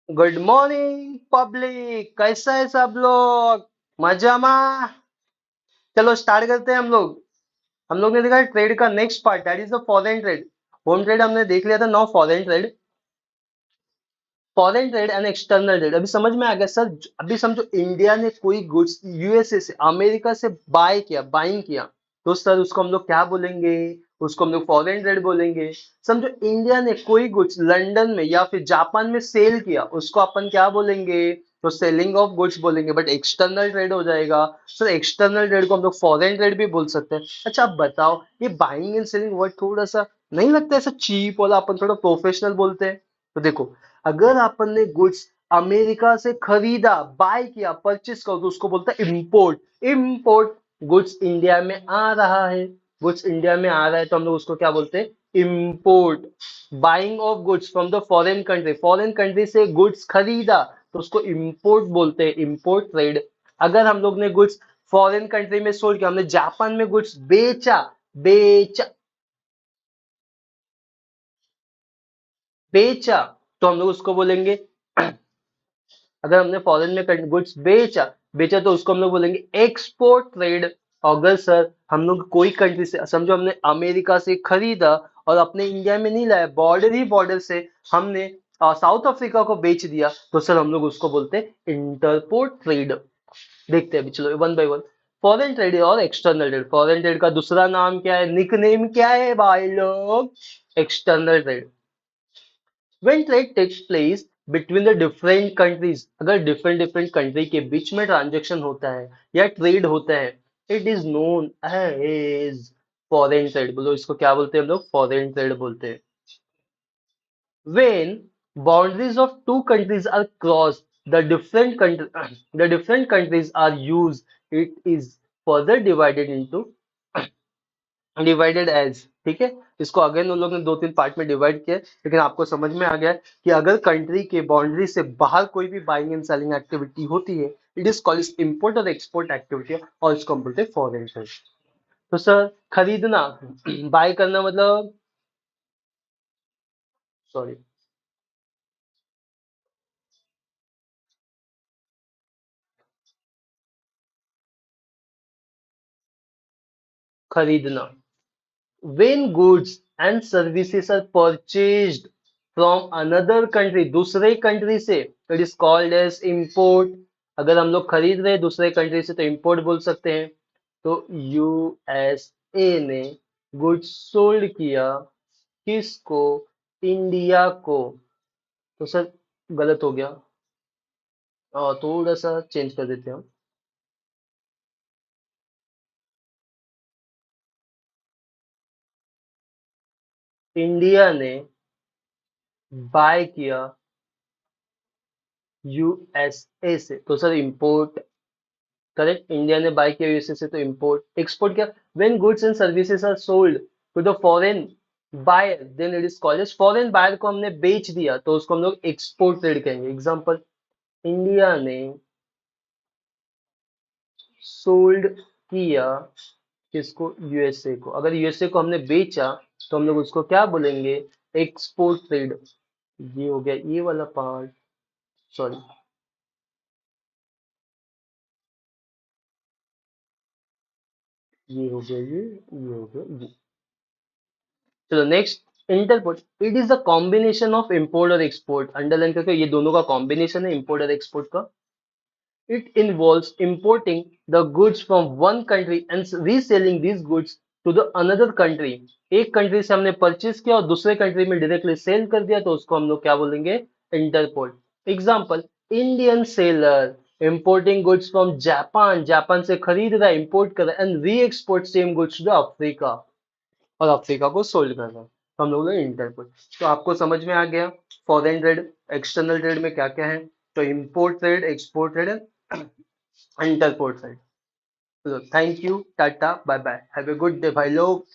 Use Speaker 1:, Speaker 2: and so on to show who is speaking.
Speaker 1: Good morning public, कैसा है सब लोग? मजा में? चलो स्टार्ट करते हैं हम लोग ने देखा ट्रेड का next part, that is the foreign trade. Home trade हमने देख लिया था, now foreign trade. Foreign trade and external trade अभी समझ में आ गया सर। अभी समझो इंडिया ने कोई गुड्स यूएसए से, अमेरिका से बाय किया, बाइंग किया, तो सर उसको हम लोग क्या बोलेंगे? उसको हम लोग फॉरेन ट्रेड बोलेंगे। समझो इंडिया ने कोई गुड्स लंदन में या फिर जापान में सेल किया, उसको अपन क्या बोलेंगे? तो सेलिंग ऑफ गुड्स बोलेंगे, बट एक्सटर्नल ट्रेड हो जाएगा। सर एक्सटर्नल ट्रेड को हम लोग फॉरेन ट्रेड भी बोल सकते हैं। अच्छा आप बताओ, ये बाइंग एंड सेलिंग वर्ड थोड़ा सा नहीं लगता ऐसा चीप वाला? अपन थोड़ा प्रोफेशनल बोलते हैं। तो देखो, अगर अपन ने गुड्स अमेरिका से खरीदा, बाय किया, परचेस करो, तो उसको बोलते हैं इंपोर्ट। इंपोर्ट। गुड्स इंडिया में आ रहा है, गुड्स इंडिया में आ रहा है तो हम लोग उसको क्या बोलते हैं? Import. Buying of goods from the foreign country, foreign country से गुड्स खरीदा तो उसको इंपोर्ट बोलते हैं, इंपोर्ट ट्रेड। अगर हम लोग ने गुड्स फॉरेन कंट्री में सोल्ड किया, हमने जापान में गुड्स बेचा, बेचा, बेचा, तो हम लोग उसको बोलेंगे, अगर हमने फॉरेन में गुड्स बेचा, बेचा तो उसको हम लोग बोलेंगे एक्सपोर्ट ट्रेड। अगर सर हम लोग कोई कंट्री से, समझो हमने अमेरिका से खरीदा और अपने इंडिया में नहीं लाया, बॉर्डर ही बॉर्डर से हमने साउथ अफ्रीका को बेच दिया, तो सर हम लोग उसको बोलते हैं इंटरपोर्ट ट्रेड। देखते हैं अभी, चलो one by one. Foreign trade और एक्सटर्नल ट्रेड, फॉरेन ट्रेड का दूसरा नाम क्या है, निकनेम क्या है भाई लोग? External trade. when trade takes place between the different countries, अगर डिफरेंट डिफरेंट कंट्री के बीच में ट्रांजेक्शन होता है या ट्रेड होता है, it is known as foreign trade. बोलो इसको क्या बोलते हैं हम लोग? फॉरेन ट्रेड बोलते हैं। when boundaries of two countries are crossed, the different countries are used, it is further divided into divided as. ठीक है, इसको अगेन उन लोगों ने दो तीन पार्ट में डिवाइड किया है, लेकिन आपको समझ में आ गया है कि अगर कंट्री के बाउंड्री से बाहर कोई भी बाइंग एंड सेलिंग एक्टिविटी होती है, इट इज कॉल्ड इंपोर्ट और एक्सपोर्ट एक्टिविटी, और इसको हम बोलते हैं फॉरेन ट्रेड। तो सर खरीदना, बाय करना मतलब, सॉरी, खरीदना। when goods and services are purchased from another country, दूसरे कंट्री से, तो it is called as import. अगर हम लोग खरीद रहे हैं दूसरे कंट्री से तो इंपोर्ट बोल सकते हैं। तो यूएसए ने गुड्स सोल्ड किया, किसको? इंडिया को। तो सर गलत हो गया, थोड़ा सा चेंज कर देते हैं हम। इंडिया ने बाय किया यूएसए से, तो सर इंपोर्ट। करेक्ट, इंडिया ने बाय किया यूएसए से तो इंपोर्ट। एक्सपोर्ट क्या? When goods and services are sold to the foreign buyer, then it is called as, foreign buyer को हमने बेच दिया तो उसको हम लोग एक्सपोर्ट ट्रेड कहेंगे। एग्जांपल, इंडिया ने सोल्ड किया किसको? यूएसए को। अगर यूएसए को हमने बेचा तो हम लोग उसको क्या बोलेंगे? Export trade. ये हो गया ये वाला पार्ट, सॉरी, ये हो गया ये हो गया ये। चलो next, interport. It is the combination of import और एक्सपोर्ट। अंडरलाइन करके, ये दोनों का कॉम्बिनेशन है इंपोर्ट और एक्सपोर्ट का। It involves importing the goods from one country and reselling these goods to the another country. एक कंट्री से हमने परचेज किया और दूसरे कंट्री में डायरेक्टली सेल कर दिया, तो उसको हम लोग क्या बोलेंगे? Interport. Example, Indian seller importing goods from Japan, Japan से खरीद रहा है, इंपोर्ट कर रहा है, and reexport same goods to Africa, और अफ्रीका को सोल्ड करना, तो हम लोग इंटरपोर्ट। तो आपको समझ में आ गया फॉरेन ट्रेड एक्सटर्नल ट्रेड में क्या क्या है? तो import trade, export trade, interport trade. तो thank you, tata, bye bye, have a good day भाई लोग।